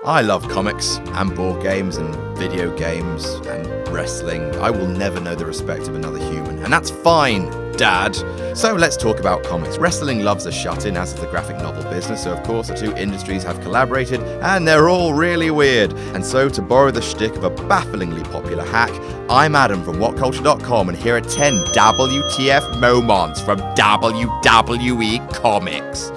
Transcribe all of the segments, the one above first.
I love comics and board games and video games and wrestling. I will never know the respect of another human, and that's fine, Dad. So let's talk about comics. Wrestling loves a shut-in, as is the graphic novel business, so of course the two industries have collaborated, and they're all really weird. And so, to borrow the shtick of a bafflingly popular hack, I'm Adam from WhatCulture.com, and here are 10 WTF moments from WWE Comics.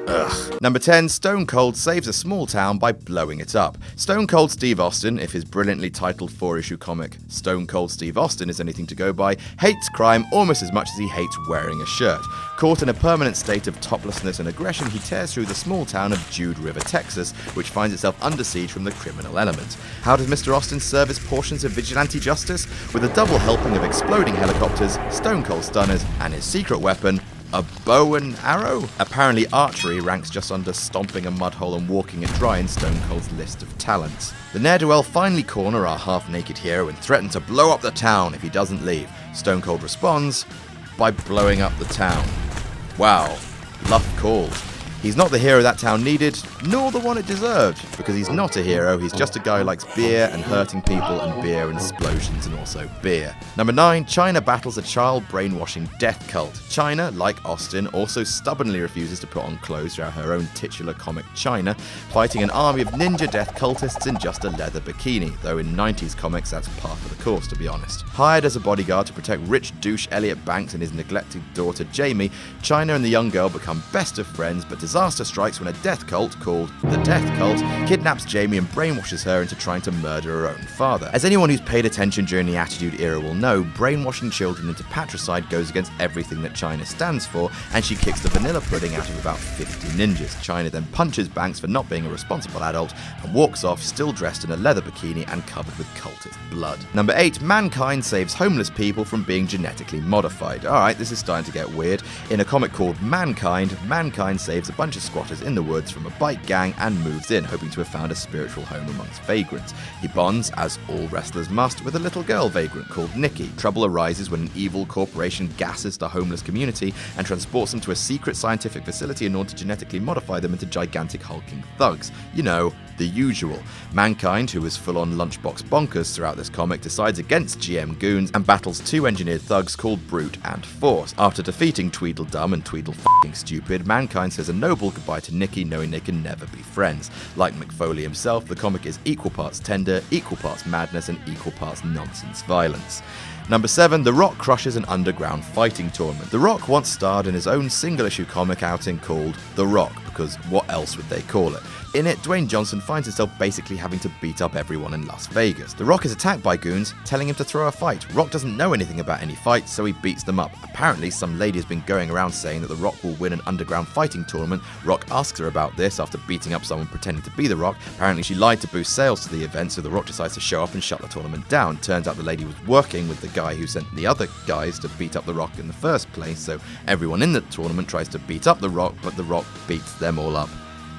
Ugh. Number 10, Stone Cold saves a small town by blowing it up. Stone Cold Steve Austin, if his brilliantly titled 4-issue comic Stone Cold Steve Austin is anything to go by, hates crime almost as much as he hates wearing a shirt. Caught in a permanent state of toplessness and aggression, he tears through the small town of Jude River, Texas, which finds itself under siege from the criminal element. How does Mr. Austin serve his portions of vigilante justice? With a double helping of exploding helicopters, Stone Cold stunners, and his secret weapon, a bow and arrow? Apparently archery ranks just under stomping a mud hole and walking it dry in Stone Cold's list of talents. The ne'er-do-well finally corner our half-naked hero and threaten to blow up the town if he doesn't leave. Stone Cold responds by blowing up the town. Wow, bluff called. He's not the hero that town needed, nor the one it deserved, because he's not a hero, he's just a guy who likes beer and hurting people and beer and explosions and also beer. Number 9, China battles a child brainwashing death cult. China, like Austin, also stubbornly refuses to put on clothes throughout her own titular comic China, fighting an army of ninja death cultists in just a leather bikini, though in 90s comics that's par for the course, to be honest. Hired as a bodyguard to protect rich douche Elliot Banks and his neglected daughter Jamie, China and the young girl become best of friends, but disaster strikes when a death cult called the Death Cult kidnaps Jamie and brainwashes her into trying to murder her own father. As anyone who's paid attention during the Attitude Era will know, brainwashing children into patricide goes against everything that China stands for, and she kicks the vanilla pudding out of about 50 ninjas. China then punches Banks for not being a responsible adult and walks off still dressed in a leather bikini and covered with cultist blood. Number 8, Mankind saves homeless people from being genetically modified. Alright, this is starting to get weird. In a comic called Mankind, Mankind saves a bunch of squatters in the woods from a bike gang and moves in, hoping to have found a spiritual home amongst vagrants. He bonds, as all wrestlers must, with a little girl vagrant called Nikki. Trouble arises when an evil corporation gasses the homeless community and transports them to a secret scientific facility in order to genetically modify them into gigantic hulking thugs. You know, the usual. Mankind, who is full-on lunchbox bonkers throughout this comic, decides against GM goons and battles 2 engineered thugs called Brute and Force. After defeating Tweedledum and Tweedle-f***ing-Stupid, Mankind says a noble goodbye to Nikki, knowing they can never be friends. Like McFoley himself, the comic is equal parts tender, equal parts madness, and equal parts nonsense violence. Number 7, The Rock crushes an underground fighting tournament. The Rock once starred in his own single-issue comic outing called The Rock, because what else would they call it? In it, Dwayne Johnson finds himself basically having to beat up everyone in Las Vegas. The Rock is attacked by goons, telling him to throw a fight. Rock doesn't know anything about any fights, so he beats them up. Apparently, some lady has been going around saying that The Rock will win an underground fighting tournament. Rock asks her about this after beating up someone pretending to be The Rock. Apparently, she lied to boost sales to the event, so The Rock decides to show up and shut the tournament down. Turns out the lady was working with the guy who sent the other guys to beat up The Rock in the first place, so everyone in the tournament tries to beat up The Rock, but The Rock beats them all up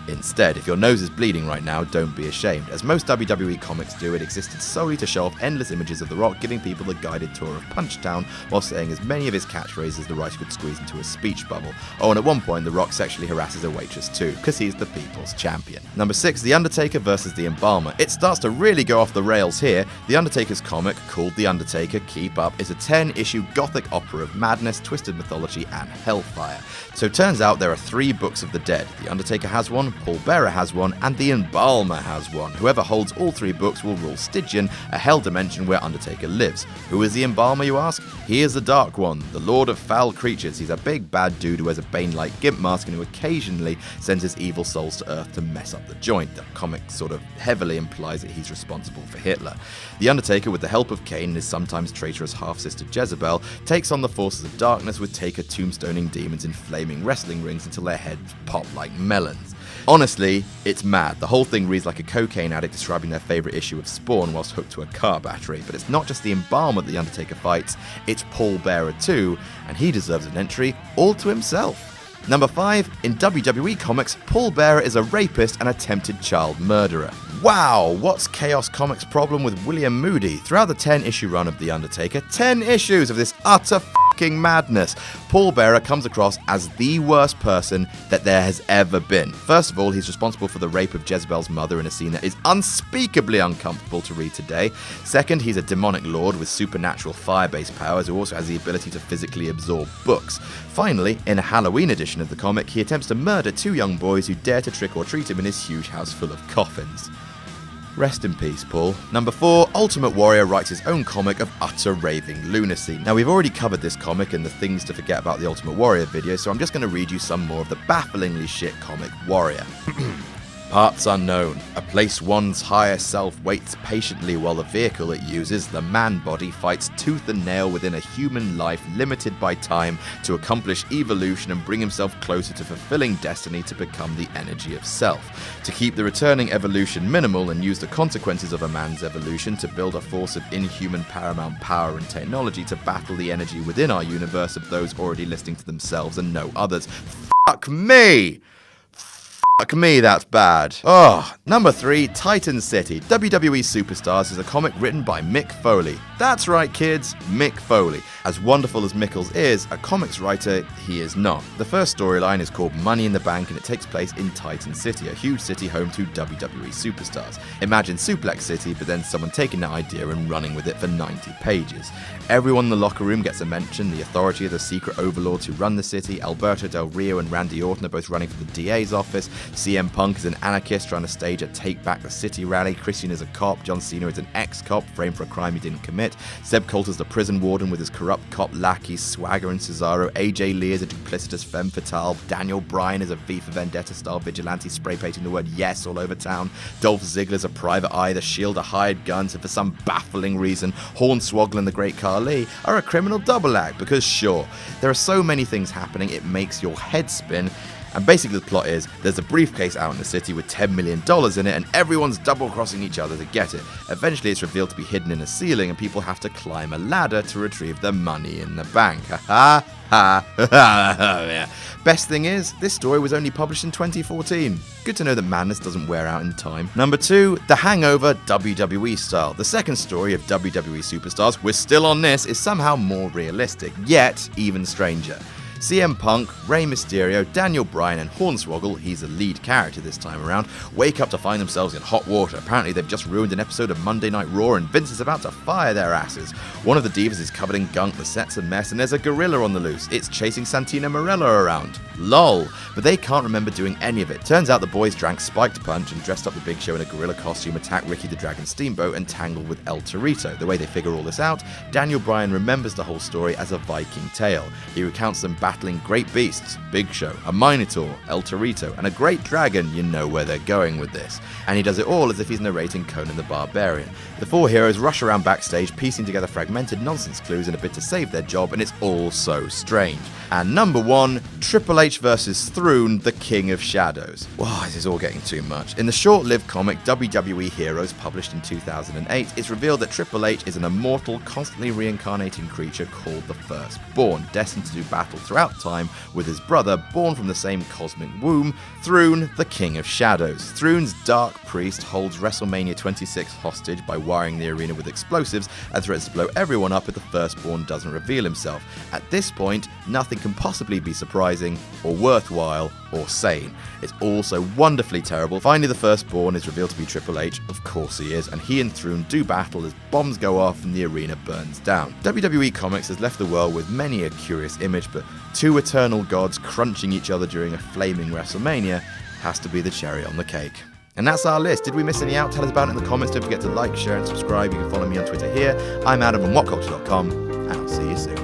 instead. If your nose is bleeding right now, don't be ashamed. As most WWE comics do, it existed solely to show off endless images of The Rock giving people the guided tour of Punchtown while saying as many of his catchphrases as the writer could squeeze into a speech bubble. Oh, and at one point, The Rock sexually harasses a waitress too, because he's the people's champion. Number 6, The Undertaker versus The Embalmer. It starts to really go off the rails here. The Undertaker's comic, called The Undertaker Keep Up, is a 10-issue gothic opera of madness, twisted mythology, and hellfire. So it turns out there are 3 books of the dead. The Undertaker has one, Paul Bearer has one, and the Embalmer has one. Whoever holds all 3 books will rule Stygian, a hell dimension where Undertaker lives. Who is the Embalmer, you ask? He is the Dark One, the Lord of Foul Creatures. He's a big bad dude who wears a Bane-like gimp mask and who occasionally sends his evil souls to Earth to mess up the joint. The comic sort of heavily implies that he's responsible for Hitler. The Undertaker, with the help of Kane and his sometimes traitorous half-sister Jezebel, takes on the forces of darkness with Taker tombstoning demons in flaming wrestling rings until their heads pop like melons. Honestly, it's mad. The whole thing reads like a cocaine addict describing their favourite issue of Spawn whilst hooked to a car battery. But it's not just the Embalmer that The Undertaker fights, it's Paul Bearer too, and he deserves an entry all to himself. Number 5, in WWE Comics, Paul Bearer is a rapist and attempted child murderer. Wow, what's Chaos Comics' problem with William Moody? Throughout the 10-issue run of The Undertaker, 10 issues of this utter fucking madness. Paul Bearer comes across as the worst person that there has ever been. First of all, he's responsible for the rape of Jezebel's mother in a scene that is unspeakably uncomfortable to read today. Second, he's a demonic lord with supernatural fire-based powers who also has the ability to physically absorb books. Finally, in a Halloween edition of the comic, he attempts to murder 2 young boys who dare to trick-or-treat him in his huge house full of coffins. Rest in peace, Paul. Number 4, Ultimate Warrior writes his own comic of utter raving lunacy. Now, we've already covered this comic in the Things to Forget About the Ultimate Warrior video, so I'm just going to read you some more of the bafflingly shit comic Warrior. Parts unknown. A place one's higher self waits patiently while the vehicle it uses, the man body, fights tooth and nail within a human life limited by time to accomplish evolution and bring himself closer to fulfilling destiny to become the energy of self. To keep the returning evolution minimal and use the consequences of a man's evolution to build a force of inhuman paramount power and technology to battle the energy within our universe of those already listening to themselves and no others. Fuck me! Fuck me, that's bad. Number 3, Titan City. WWE Superstars is a comic written by Mick Foley. That's right, kids, Mick Foley. As wonderful as Mickles is, a comics writer, he is not. The first storyline is called Money in the Bank and it takes place in Titan City, a huge city home to WWE Superstars. Imagine Suplex City, but then someone taking that idea and running with it for 90 pages. Everyone in the locker room gets a mention, the authority of the secret overlords who run the city, Alberto Del Rio and Randy Orton are both running for the DA's office, CM Punk is an anarchist trying to stage a Take Back the City rally, Christian is a cop, John Cena is an ex-cop framed for a crime he didn't commit, Zeb Coulter's the prison warden with his corrupt cop lackeys Swagger and Cesaro, AJ Lee is a duplicitous femme fatale, Daniel Bryan is a V for Vendetta style vigilante spray painting the word yes all over town, Dolph Ziggler's a private eye, the Shield are hired guns, and for some baffling reason, Hornswoggle and the Great Khali are a criminal double act, because sure, there are so many things happening it makes your head spin. And basically the plot is, there's a briefcase out in the city with $10 million in it and everyone's double-crossing each other to get it. Eventually it's revealed to be hidden in a ceiling and people have to climb a ladder to retrieve the money in the bank. Ha ha ha. Best thing is, this story was only published in 2014. Good to know that madness doesn't wear out in time. Number 2, The Hangover WWE style. The second story of WWE Superstars, we're still on this, is somehow more realistic, yet even stranger. CM Punk, Rey Mysterio, Daniel Bryan and Hornswoggle, he's the lead character this time around, wake up to find themselves in hot water. Apparently they've just ruined an episode of Monday Night Raw and Vince is about to fire their asses. One of the divas is covered in gunk, the set's a mess, and there's a gorilla on the loose. It's chasing Santina Morella around. LOL. But they can't remember doing any of it. Turns out the boys drank Spiked Punch and dressed up the Big Show in a gorilla costume, attacked Ricky the Dragon Steamboat and tangled with El Torito. The way they figure all this out, Daniel Bryan remembers the whole story as a Viking tale. He recounts them battling great beasts, Big Show, a Minotaur, El Torito, and a great dragon. You know where they're going with this. And he does it all as if he's narrating Conan the Barbarian. The 4 heroes rush around backstage, piecing together fragmented nonsense clues in a bid to save their job, and it's all so strange. And number 1, Triple H vs. Thrune, the King of Shadows. Wow, this is all getting too much. In the short-lived comic WWE Heroes, published in 2008, it's revealed that Triple H is an immortal, constantly reincarnating creature called the Firstborn, destined to do battle throughout time with his brother, born from the same cosmic womb, Thrune, the King of Shadows. Thrune's dark priest holds WrestleMania 26 hostage by wiring the arena with explosives and threatens to blow everyone up if the Firstborn doesn't reveal himself. At this point, nothing can possibly be surprising or worthwhile or sane. It's all so wonderfully terrible. Finally, the Firstborn is revealed to be Triple H. Of course he is, and he and Thrune do battle as bombs go off and the arena burns down. WWE Comics has left the world with many a curious image, but 2 eternal gods crunching each other during a flaming WrestleMania has to be the cherry on the cake. And that's our list. Did we miss any out? Tell us about it in the comments. Don't forget to like, share and subscribe. You can follow me on Twitter here. I'm Adam on WhatCulture.com, and I'll see you soon.